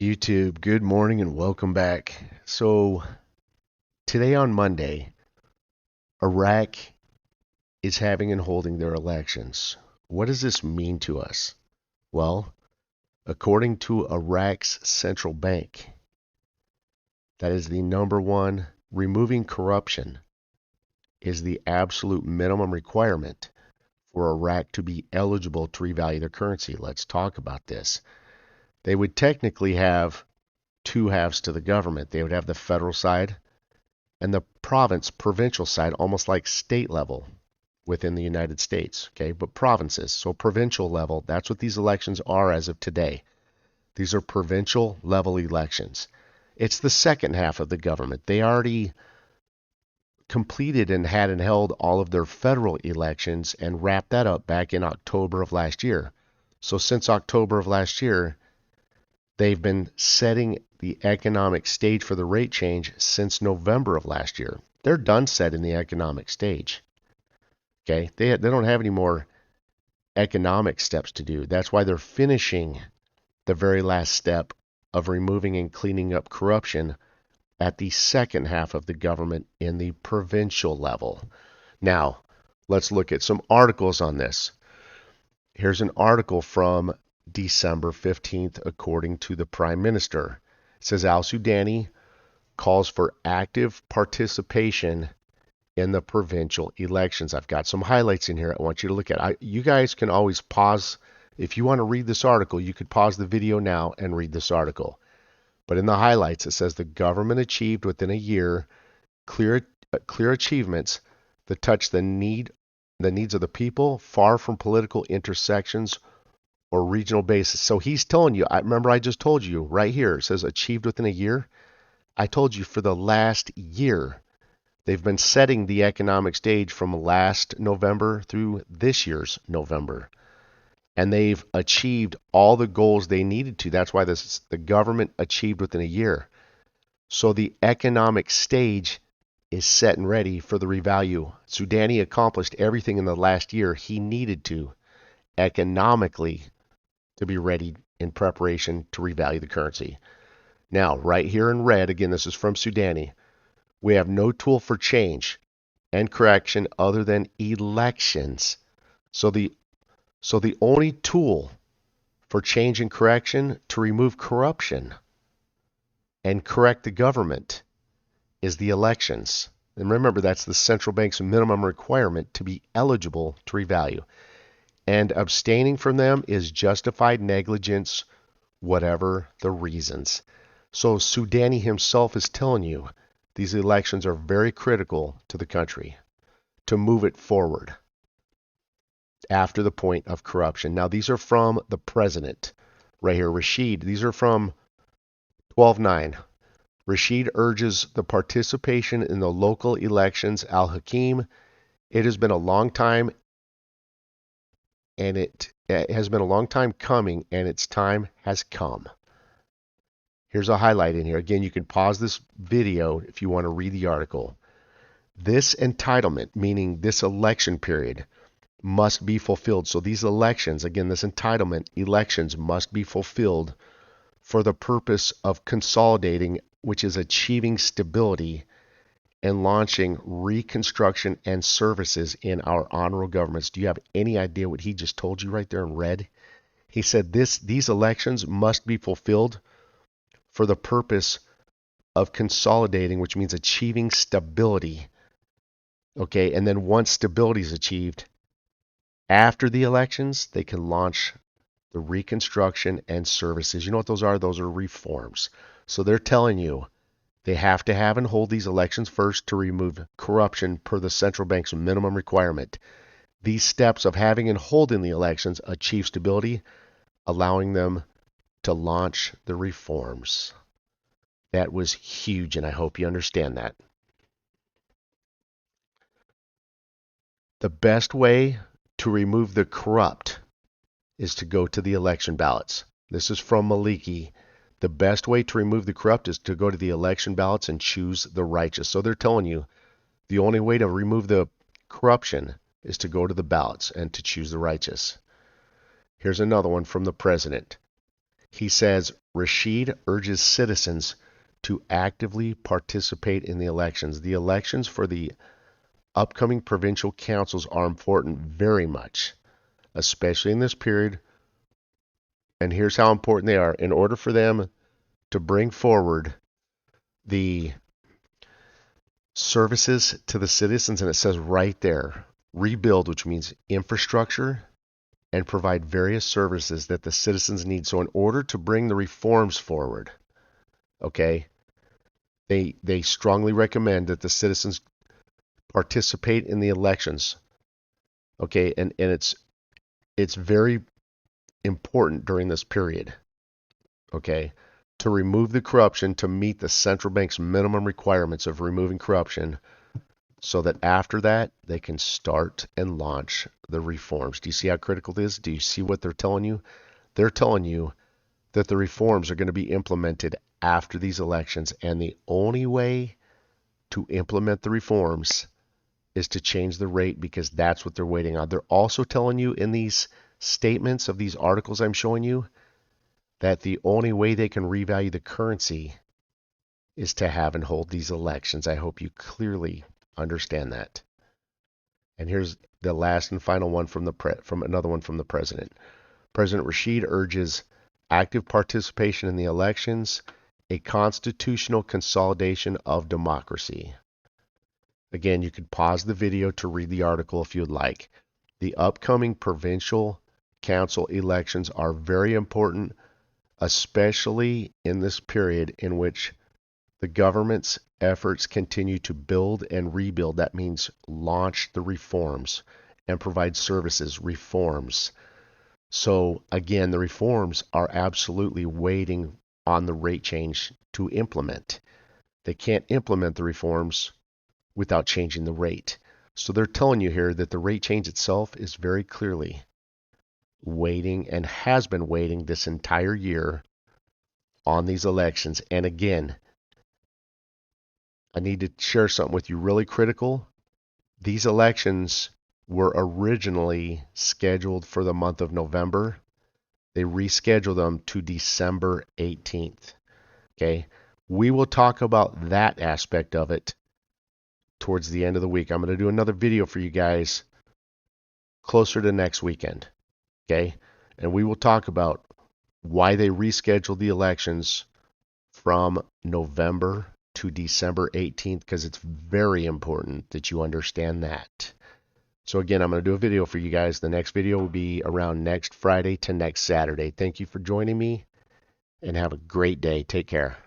YouTube, good morning and welcome back. So, today on Monday, Iraq is having and holding their elections. What does this mean to us? Well, according to Iraq's central bank, that is the number one, removing corruption is the absolute minimum requirement for Iraq to be eligible to revalue their currency. Let's talk about this. They would technically have two halves to the government. They would have the federal side and the provincial side, almost like state level within the United States, okay? But provinces, so provincial level, that's what these elections are as of today. These are provincial level elections. It's the second half of the government. They already completed and had and held all of their federal elections and wrapped that up back in October of last year. So since October of last year, they've been setting the economic stage for the rate change since November of last year. They're done setting the economic stage. Okay, they don't have any more economic steps to do. That's why they're finishing the very last step of removing and cleaning up corruption at the second half of the government in the provincial level. Now, let's look at some articles on this. Here's an article from December 15th, according to the Prime Minister. It says Al-Sudani calls for active participation in the provincial elections. I've got some highlights in here I want you to look at. You guys can always pause. If you want to read this article, you could pause the video now and read this article. But in the highlights, it says the government achieved within a year clear achievements that touch the needs of the people, far from political intersections or regional basis. So he's telling you, I just told you right here, it says achieved within a year. I told you for the last year, they've been setting the economic stage from last November through this year's November. And they've achieved all the goals they needed to. That's why the government achieved within a year. So the economic stage is set and ready for the revalue. Sudani accomplished everything in the last year he needed to economically to be ready in preparation to revalue the currency. Now, right here in red, again, this is from Sudani, we have no tool for change and correction other than elections. So the only tool for change and correction to remove corruption and correct the government is the elections. And remember, that's the central bank's minimum requirement to be eligible to revalue. And abstaining from them is justified negligence, whatever the reasons. So Sudani himself is telling you these elections are very critical to the country to move it forward after the point of corruption. Now, these are from the president right here, Rashid. These are from 12/9. Rashid urges the participation in the local elections. Al-Hakim, it has been a long time, and it has been a long time coming, and its time has come. Here's a highlight in here. Again, you can pause this video if you want to read the article. This entitlement, meaning this election period, must be fulfilled. So these elections, again, this entitlement, elections must be fulfilled for the purpose of consolidating, which is achieving stability and launching reconstruction and services in our honorable governments. Do you have any idea what he just told you right there in red? He said these elections must be fulfilled for the purpose of consolidating, which means achieving stability. Okay, and then once stability is achieved, after the elections, they can launch the reconstruction and services. You know what those are? Those are reforms. So they're telling you they have to have and hold these elections first to remove corruption per the central bank's minimum requirement. These steps of having and holding the elections achieve stability, allowing them to launch the reforms. That was huge, and I hope you understand that. The best way to remove the corrupt is to go to the election ballots. This is from Maliki. The best way to remove the corrupt is to go to the election ballots and choose the righteous. So they're telling you the only way to remove the corruption is to go to the ballots and to choose the righteous. Here's another one from the president. He says, Rashid urges citizens to actively participate in the elections. The elections for the upcoming provincial councils are important very much, especially in this period. And here's how important they are. In order for them to bring forward the services to the citizens, and it says right there, rebuild, which means infrastructure, and provide various services that the citizens need. So in order to bring the reforms forward, okay, they strongly recommend that the citizens participate in the elections. Okay, and it's very important during this period, okay, to remove the corruption, to meet the central bank's minimum requirements of removing corruption, so that after that they can start and launch the reforms. Do you see how critical it is? Do you see what they're telling you? They're telling you that the reforms are going to be implemented after these elections, and the only way to implement the reforms is to change the rate, because that's what they're waiting on. They're also telling you in these statements of these articles I'm showing you that the only way they can revalue the currency is to have and hold these elections. I hope you clearly understand that. And here's the last and final one from another one from the president. President Rashid urges active participation in the elections, a constitutional consolidation of democracy. Again, you could pause the video to read the article if you'd like. The upcoming provincial council elections are very important, especially in this period in which the government's efforts continue to build and rebuild. That means launch the reforms and provide services, reforms. So again, the reforms are absolutely waiting on the rate change to implement. They can't implement the reforms without changing the rate. So they're telling you here that the rate change itself is very clearly waiting and has been waiting this entire year on these elections. And again, I need to share something with you really critical. These elections were originally scheduled for the month of November. They rescheduled them to December 18th. Okay. We will talk about that aspect of it towards the end of the week. I'm going to do another video for you guys closer to next weekend. Okay. And we will talk about why they rescheduled the elections from November to December 18th, because it's very important that you understand that. So again, I'm going to do a video for you guys. The next video will be around next Friday to next Saturday. Thank you for joining me, and have a great day. Take care.